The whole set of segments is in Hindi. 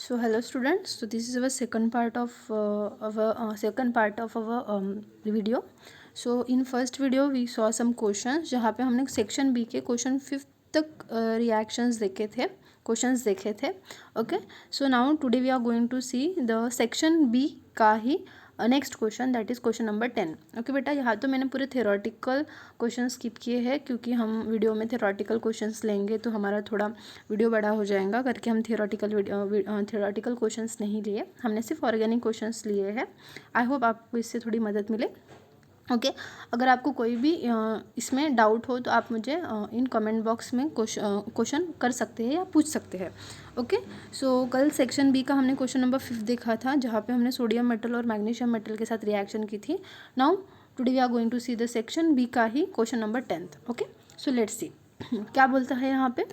So hello students. So this is our second part of our video. So in first video we saw some questions जहाँ पे हमने सेक्शन बी के क्वेश्चन 5 तक रिएक्शंस देखे थे, क्वेश्चंस देखे थे. Okay, so now today we are going to see the section B का ही next question, that is question number 10. Okay बेटा, यहाँ तो मैंने पूरे थ्योरेटिकल क्वेश्चन स्किप किए हैं क्योंकि हम वीडियो में थ्योरेटिकल क्वेश्चंस लेंगे तो हमारा थोड़ा वीडियो बड़ा हो जाएगा करके हम थ्योरेटिकल क्वेश्चंस नहीं लिए, हमने सिर्फ ऑर्गेनिक क्वेश्चंस लिए हैं. आई होप आपको इससे थोड़ी मदद मिले. ओके, अगर आपको कोई भी इसमें डाउट हो तो आप मुझे इन कमेंट बॉक्स में क्वेश्चन कर सकते हैं या पूछ सकते हैं. ओके, सो कल सेक्शन बी का हमने क्वेश्चन नंबर 5 देखा था जहाँ पे हमने सोडियम मेटल और मैग्नीशियम मेटल के साथ रिएक्शन की थी. Now today we are going to see the section B का ही question number 10. Okay, so let's see क्या बोलता है यहाँ पे.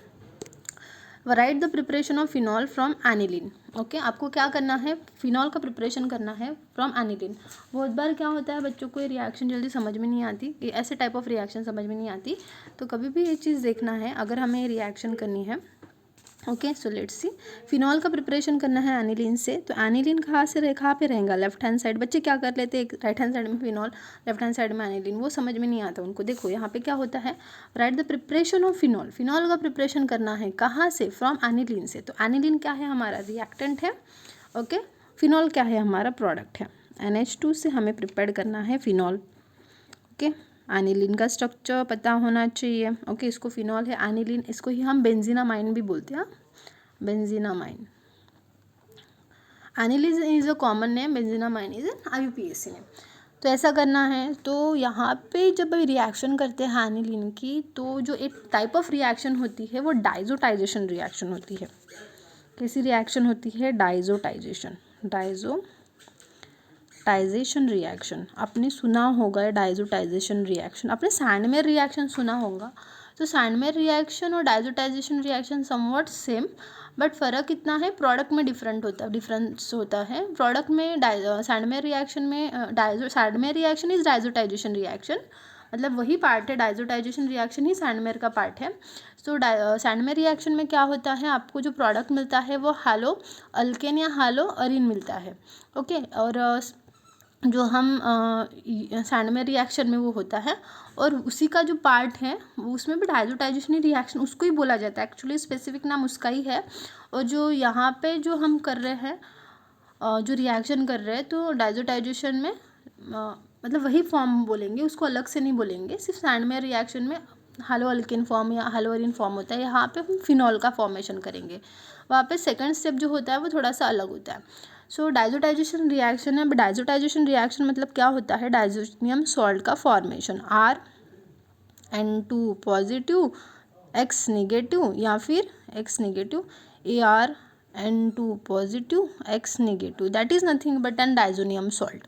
Right the preparation of phenol from aniline. Okay, आपको क्या करना है, फिनॉल का प्रिपरेशन करना है फ्रॉम एनिलीन. बहुत बार क्या होता है बच्चों को ये रिएक्शन जल्दी समझ में नहीं आती, ये ऐसे टाइप ऑफ रिएक्शन समझ में नहीं आती, तो कभी भी ये चीज़ देखना है अगर हमें ये रिएक्शन करनी है. Okay, so let's C. Phenol का प्रिपरेशन करना है एनिलीन से, तो एनिलीन कहाँ पे रहेगा, लेफ्ट हैंड साइड. बच्चे क्या कर लेते हैं, एक राइट हैंड साइड में फिनॉल, लेफ्ट हैंड साइड में एनिलीन, वो समझ में नहीं आता उनको. देखो यहाँ पे क्या होता है, right the preparation of phenol. Phenol का प्रिपरेशन करना है कहाँ से, फ्रॉम एनिलीन से. तो एनिलीन क्या है, हमारा रिएक्टेंट है. ओके, फिनॉल क्या है, हमारा प्रोडक्ट है. NH2 से हमें प्रिपेयर करना है फिनॉल. ओके, एनिलीन का स्ट्रक्चर पता होना चाहिए. ओके, इसको फिनॉल है एनिलीन, इसको ही हम बेंजीनामाइन भी बोलते हैं, benzenamine. Aniline is a common name, benzenamine is an IUPAC name. तो ऐसा करना है. तो यहाँ पे जब रिएक्शन करते हैं एनिलीन की, तो जो एक टाइप ऑफ रिएक्शन होती है वो डाइजोटाइजेशन रिएक्शन होती है. कैसी रिएक्शन होती है, डाइजोटाइजेशन. डाइजोटाइजेशन रिएक्शन आपने सुना होगा, डाइजोटाइजेशन रिएक्शन आपने सैंडमेयर रिएक्शन सुना होगा. तो सैंडमेयर रिएक्शन और diazotization reaction somewhat same, but फ़र्क इतना है, प्रोडक्ट में डिफरेंस होता है. प्रोडक्ट में सैंडमेयर रिएक्शन में Sandmeyer reaction is diazotization reaction, मतलब वही पार्ट है, डाइजोटाइजेशन रिएक्शन ही सैंडमेयर का पार्ट है. सो सैंडमेयर रिएक्शन में क्या होता है, आपको जो प्रोडक्ट मिलता है वो हैलो अल्केन या हैलो अरीन मिलता है. ओके, और जो हम सैंडमेयर रिएक्शन में वो होता है, और उसी का जो पार्ट है उसमें भी डाइजोटाइजेशन रिएक्शन उसको ही बोला जाता है. एक्चुअली स्पेसिफिक नाम उसका ही है. और जो यहाँ पे जो हम कर रहे हैं, जो रिएक्शन कर रहे हैं, तो डाइजोटाइजेशन में मतलब वही फॉर्म बोलेंगे, उसको अलग से नहीं बोलेंगे. सिर्फ सैंडमेयर रिएक्शन में हैलो अल्केन फॉर्म या हैलो अरीन फॉर्म होता है, यहाँ पे हम फिनॉल का फॉर्मेशन करेंगे. वहाँ पे सेकंड स्टेप जो होता है वो थोड़ा सा अलग होता है. सो डाइजोटाइजेशन रिएक्शन है. डाइजोटाइजेशन रिएक्शन मतलब क्या होता है, डाइजोनियम सॉल्ट का formation. RN2 positive X negative, या फिर X negative ArN2 positive X negative, that is nothing but an diazonium salt.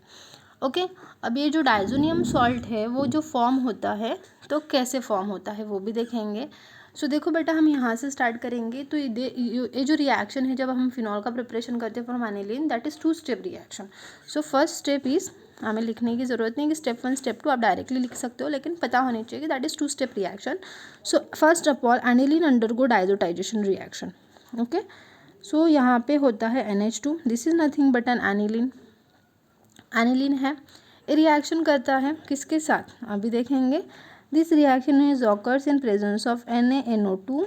Okay, अब ये जो डाइजोनियम सॉल्ट है वो जो फॉर्म होता है, तो कैसे फॉर्म होता है वो भी देखेंगे. सो देखो बेटा, हम यहाँ से स्टार्ट करेंगे. तो ये जो रिएक्शन है, जब हम फिनॉल का प्रिपरेशन करते हैं from aniline, that is 2 step reaction. So first step is, हमें लिखने की ज़रूरत नहीं कि स्टेप 1 स्टेप 2, आप डायरेक्टली लिख सकते हो, लेकिन पता होनी चाहिए कि that is 2 step reaction. So first of all aniline undergo diazotization reaction. Okay, so यहाँ पे होता है NH2, this is nothing but an aniline. Aniline है, रिएक्शन करता है किसके साथ, अभी देखेंगे. This reaction is occurs in presence of NaNO2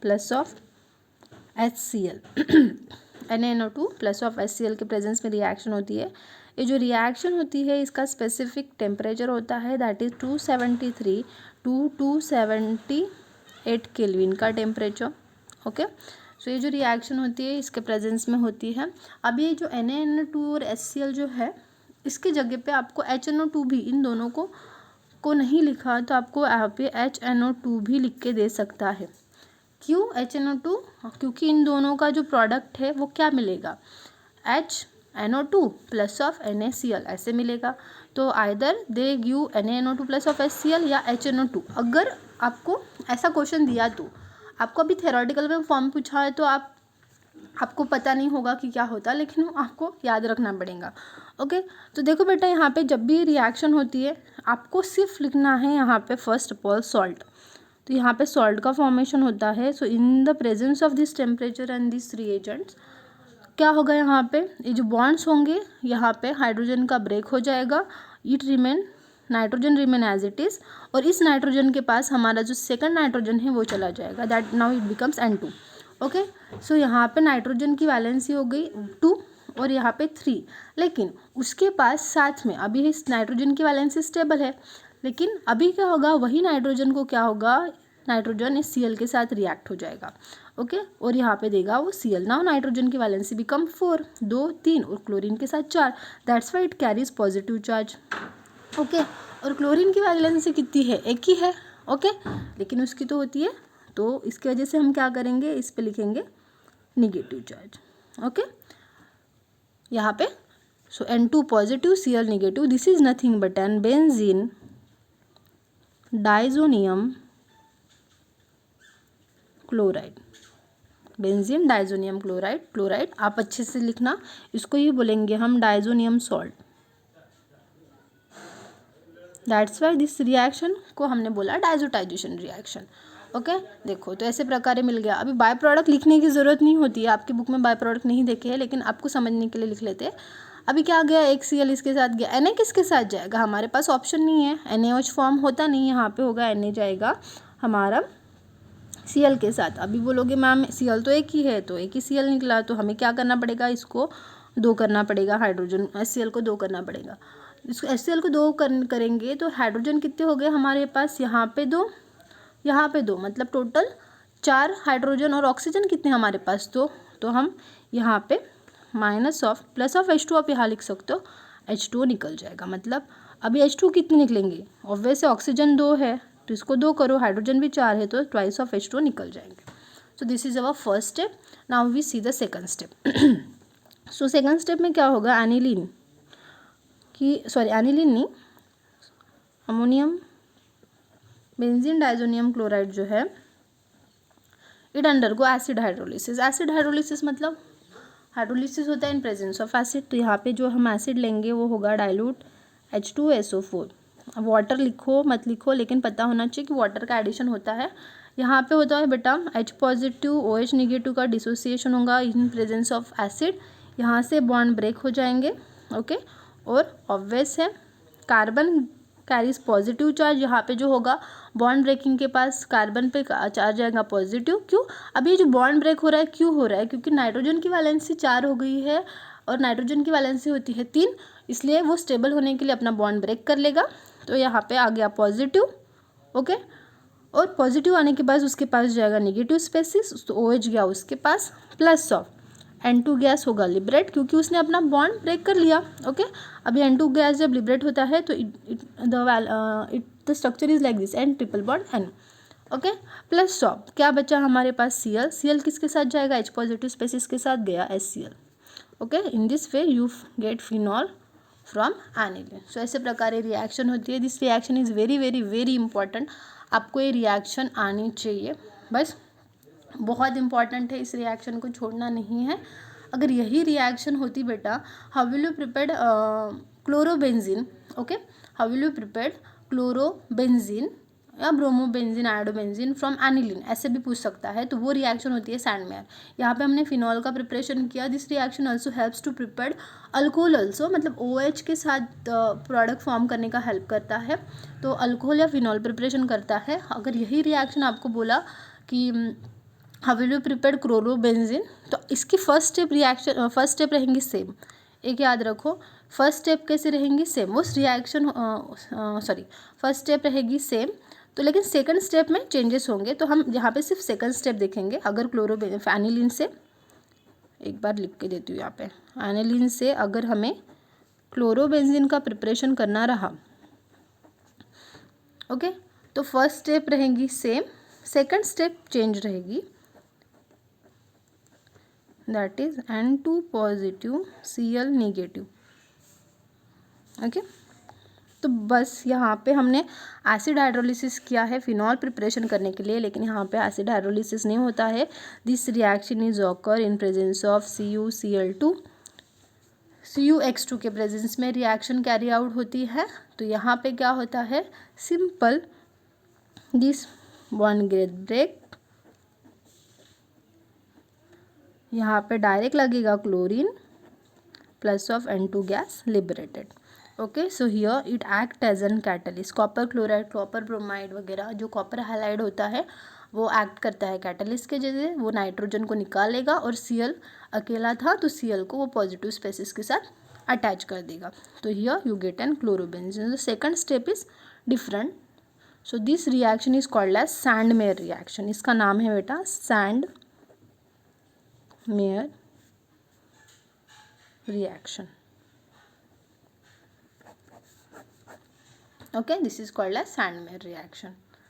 plus of HCl. NaNO2 plus of HCl के प्रेजेंस में रिएक्शन होती है. ये जो रिएक्शन होती है इसका स्पेसिफिक टेम्परेचर होता है, दैट इज़ 273 to 278 केल्विन का टेम्परेचर. ओके, सो ये जो रिएक्शन होती है इसके प्रेजेंस में होती है. अब ये जो NaNO2 और HCl जो है, इसकी जगह पे आपको HNO2 भी, इन दोनों को नहीं लिखा तो आपको यहाँ पे HNO2 भी लिख के दे सकता है. क्यों HNO2, क्योंकि इन दोनों का जो प्रोडक्ट है वो क्या मिलेगा, HNO2 प्लस ऑफ NaCl ऐसे मिलेगा. तो either they give NaNO2 plus of HCl या HNO2. अगर आपको ऐसा क्वेश्चन दिया तो आपको अभी थ्योरेटिकल में फॉर्म पूछा है तो आपको पता नहीं होगा कि क्या होता, लेकिन आपको याद रखना पड़ेगा. ओके, तो देखो बेटा, यहाँ पे जब भी रिएक्शन होती है आपको सिर्फ लिखना है यहाँ पे फर्स्ट ऑफ ऑल सॉल्ट. तो यहाँ पे सॉल्ट का फॉर्मेशन होता है. So in the presence of this temperature and this reagents, क्या होगा यहाँ पे, ये जो बॉन्ड्स होंगे यहाँ पे हाइड्रोजन का ब्रेक हो जाएगा, it remain, nitrogen remain as it is, और इस नाइट्रोजन के पास हमारा जो सेकंड नाइट्रोजन है वो चला जाएगा, that now it becomes N2। Okay, so यहाँ पे नाइट्रोजन की वैलेंसी हो गई 2 और यहाँ पे 3, लेकिन उसके पास साथ में अभी इस नाइट्रोजन की वैलेंसी स्टेबल है, लेकिन अभी क्या होगा, वही नाइट्रोजन को क्या होगा, नाइट्रोजन इस Cl के साथ रिएक्ट हो जाएगा। ओके, और यहाँ पे देगा वो Cl। नाउ नाइट्रोजन की वैलेंसी बिकम 4, 2 3 और क्लोरीन के साथ 4, that's why it carries positive charge. Okay, और क्लोरीन की वैलेंसी कितनी है, एक ही है। ओके, लेकिन उसकी तो होती है, तो इसकी वजह से हम क्या करेंगे, इस पे लिखेंगे निगेटिव चार्ज। ओके, यहाँ पे so N2 positive Cl negative, this is nothing but an benzene diazonium chloride. Benzene diazonium chloride, chloride आप अच्छे से लिखना, इसको ही बोलेंगे हम diazonium salt. That's why this reaction को हमने बोला डाइजोटाइजेशन रिएक्शन। ओके, देखो तो ऐसे प्रकार मिल गया। अभी बाय प्रोडक्ट लिखने की ज़रूरत नहीं होती है, आपकी बुक में बाय प्रोडक्ट नहीं देखे हैं, लेकिन आपको समझने के लिए लिख लेते हैं। अभी क्या गया, एक Cl इसके साथ गया, Na किसके साथ जाएगा, हमारे पास ऑप्शन नहीं है, NaOH फॉर्म होता नहीं, यहाँ पे होगा Na जाएगा हमारा Cl के साथ। अभी बोलोगे मैम Cl तो एक ही है, तो एक ही Cl निकला, तो हमें क्या करना पड़ेगा, इसको 2 करना पड़ेगा, हाइड्रोजन HCl को 2 करना पड़ेगा। इसको HCl को 2 करेंगे तो हाइड्रोजन कितने हो गए हमारे पास, यहाँ पे 2, यहाँ पे 2, मतलब टोटल 4 हाइड्रोजन, और ऑक्सीजन कितने हमारे पास 2, तो हम यहाँ पे minus of plus of H2 आप यहाँ लिख सकते हो, H2 निकल जाएगा। मतलब अभी H2 कितने निकलेंगे, ऑब्वियस ऑक्सीजन 2 है तो इसको 2 करो, हाइड्रोजन भी 4 है तो ट्वाइस ऑफ H2 निकल जाएंगे। So this is our first step. Now we see the second step. So second step में क्या होगा, एनिलीन की, सॉरी एनिलीन नहीं, अमोनियम बेंजीन डाइजोनियम क्लोराइड जो है, it undergo acid hydrolysis. Acid hydrolysis मतलब हाइड्रोलिसिस होता है इन प्रेजेंस ऑफ एसिड, तो यहाँ पे जो हम एसिड लेंगे वो होगा डाइल्यूट H2SO4। अब वाटर लिखो मत लिखो, लेकिन पता होना चाहिए कि वाटर का एडिशन होता है। यहाँ पे होता है बेटा H पॉजिटिव OH निगेटिव का डिसोसिएशन होगा इन प्रेजेंस ऑफ एसिड, यहाँ से बॉन्ड ब्रेक हो जाएंगे। ओके, और ऑब्वियस है कार्बन कैरीज पॉजिटिव चार्ज, यहाँ पे जो होगा बॉन्ड ब्रेकिंग के पास कार्बन पे चार्ज आएगा पॉजिटिव। क्यों, अभी जो बॉन्ड ब्रेक हो रहा है क्यों हो रहा है, क्योंकि नाइट्रोजन की वैलेंसी 4 हो गई है और नाइट्रोजन की वैलेंसी होती है 3, इसलिए वो स्टेबल होने के लिए अपना बॉन्ड ब्रेक कर लेगा। तो यहाँ पे आ गया पॉजिटिव। ओके, और पॉजिटिव आने के बाद उसके पास जाएगा निगेटिव स्पेसिस, तो OH गया उसके पास, प्लस ऑफ N2 गैस होगा लिबरेट, क्योंकि उसने अपना बॉन्ड ब्रेक कर लिया। ओके, अभी N2 गैस जब लिबरेट होता है तो the structure is like this, N triple bond N। Okay, plus of क्या बचा हमारे पास Cl, Cl किसके साथ जाएगा, H पॉजिटिव स्पेसिस के साथ गया HCl। Okay, in this way you get phenol from aniline. So ऐसे प्रकार रिएक्शन होती है। This reaction is very very very important, आपको ये रिएक्शन आनी चाहिए, बस बहुत इंपॉर्टेंट है, इस रिएक्शन को छोड़ना नहीं है। अगर यही रिएक्शन होती बेटा, how will you prepare chlorobenzene, okay, how will you prepare chlorobenzene या ब्रोमोबेंजीन आयोडोबेंजीन फ्रॉम एनिलीन, ऐसे भी पूछ सकता है। तो वो रिएक्शन होती है सैंडमेयर। यहाँ पे हमने फिनॉल का प्रिपरेशन किया। This reaction also helps to prepare alcohol also, मतलब OH के साथ प्रोडक्ट फॉर्म करने का हेल्प करता है, तो अल्कोहल या फिनॉल प्रिपरेशन करता है। अगर यही रिएक्शन आपको बोला कि how will you prepare chlorobenzene, तो इसकी फर्स्ट स्टेप रहेंगी सेम। एक याद रखो, फर्स्ट स्टेप कैसे रहेंगी सेम, वो रिएक्शन फर्स्ट स्टेप रहेगी सेम, तो लेकिन सेकंड स्टेप में चेंजेस होंगे। तो हम यहाँ पे सिर्फ सेकंड स्टेप देखेंगे। अगर एनिलीन से, एक बार लिख के देती हूँ यहाँ पे, एनिलीन से अगर हमें क्लोरोबेंजीन का प्रिपरेशन करना रहा, ओके, तो फर्स्ट स्टेप रहेंगी सेम, सेकंड स्टेप चेंज रहेगी, that is N2 positive Cl negative. Okay, तो बस यहाँ पे हमने एसिड हाइड्रोलिसिस किया है फिनॉल प्रिपरेशन करने के लिए, लेकिन यहाँ पे एसिड हाइड्रोलिसिस नहीं होता है। This reaction is occur in presence of CuCl2, CuX2 के प्रेजेंस में रिएक्शन कैरी आउट होती है। तो यहाँ पे क्या होता है, simple this bond get break यहाँ पे डायरेक्ट लगेगा chlorine plus off N2 gas liberated. Okay, so here it act as an catalyst. Copper chloride, copper bromide वगैरह जो कॉपर हैलाइड होता है वो एक्ट करता है कैटलिस्ट के जैसे. वो नाइट्रोजन को निकालेगा और Cl अकेला था तो Cl को वो पॉजिटिव स्पेसिस के साथ अटैच कर देगा. तो here you get an chlorobenzene. The second step is different. So this reaction is called as Sandmeyer reaction. इसका नाम है बेटा Sandmeyer reaction. Okay, this is called as Sandmeyer reaction.